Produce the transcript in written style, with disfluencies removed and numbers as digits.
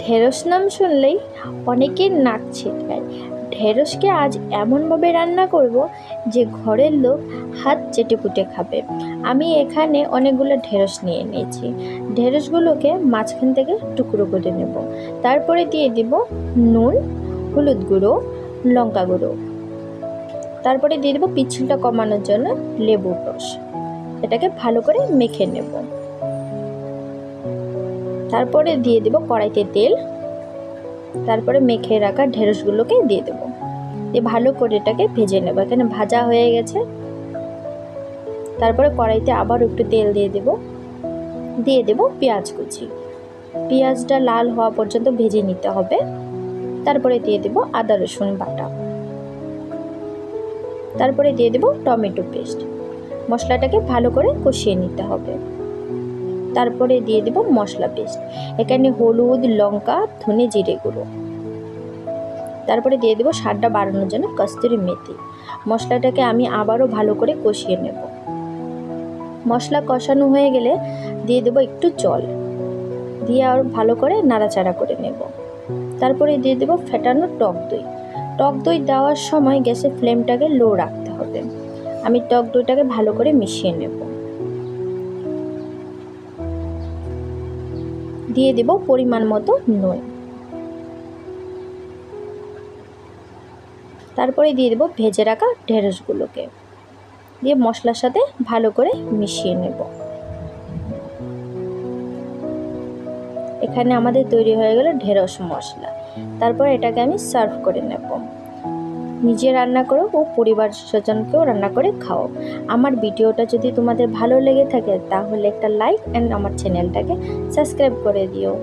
ঢেঁড়স নাম শুনলেই অনেকের নাক ছিটকায়। ঢেঁড়সকে আজ এমনভাবে রান্না করব যে ঘরের লোক হাত চেটেপুটে খাবে। আমি এখানে অনেকগুলো ঢেঁড়স নিয়ে নিয়েছি। ঢেঁড়সগুলোকে মাঝখান থেকে টুকরো করে নেব। তারপরে দিয়ে দিব নুন, হলুদ গুঁড়ো, লঙ্কা গুঁড়ো। তারপরে দিয়ে দেবো পিচ্ছিলটা কমানোর জন্য লেবুর রস। এটাকে ভালো করে মেখে নেব। তারপরে দিয়ে দেব কড়াইতে তেল। তারপরে মেখে রাখা ঢেঁড়সগুলোকে দিয়ে দেবো। দিয়ে ভালো করে এটাকে ভেজে নেব। এখানে ভাজা হয়ে গেছে। তারপরে কড়াইতে আবার একটু তেল দিয়ে দেব পেঁয়াজ কুচি। পেঁয়াজটা লাল হওয়া পর্যন্ত ভেজে নিতে হবে। তারপরে দিয়ে দেব আদা রসুন বাটা। তারপরে দিয়ে দেব টমেটো পেস্ট। মশলাটাকে ভালো করে কষিয়ে নিতে হবে। তারপরে দিয়ে দেব মশলা পেস্ট। এখানে হলুদ, লঙ্কা, ধনে, জিরে গুঁড়ো। তারপরে দিয়ে দেবো স্বাদটা বাড়ানোর জন্য কস্তুরি মেথি। মশলাটাকে আমি আবারও ভালো করে কষিয়ে নেব। মশলা কষানো হয়ে গেলে দিয়ে দেবো একটু জল, দিয়ে আর ভালো করে নাড়াচাড়া করে নেব। তারপরে দিয়ে দেবো ফেটানো টক দই। টক দই দেওয়ার সময় গ্যাসের ফ্লেমটাকে লো রাখতে হবে। আমি টক দইটাকে ভালো করে মিশিয়ে নেব। দিয়ে দেব পরিমাণ মতো নুন। তারপরে দিয়ে দেবো ভেজে রাখা ঢেঁড়সগুলোকে, দিয়ে মশলার সাথে ভালো করে মিশিয়ে নেব। এখানে আমাদের তৈরি হয়ে গেল ঢেঁড়স মশলা। তারপর এটাকে আমি সার্ভ করে নেব। নিজে রান্না করো ও পরিবার স্বজনকেও রান্না করে খাও। আমার ভিডিওটা যদি তোমাদের ভালো লেগে থাকে তাহলে একটা লাইক অ্যান্ড আমার চ্যানেলটাকে সাবস্ক্রাইব করে দিও।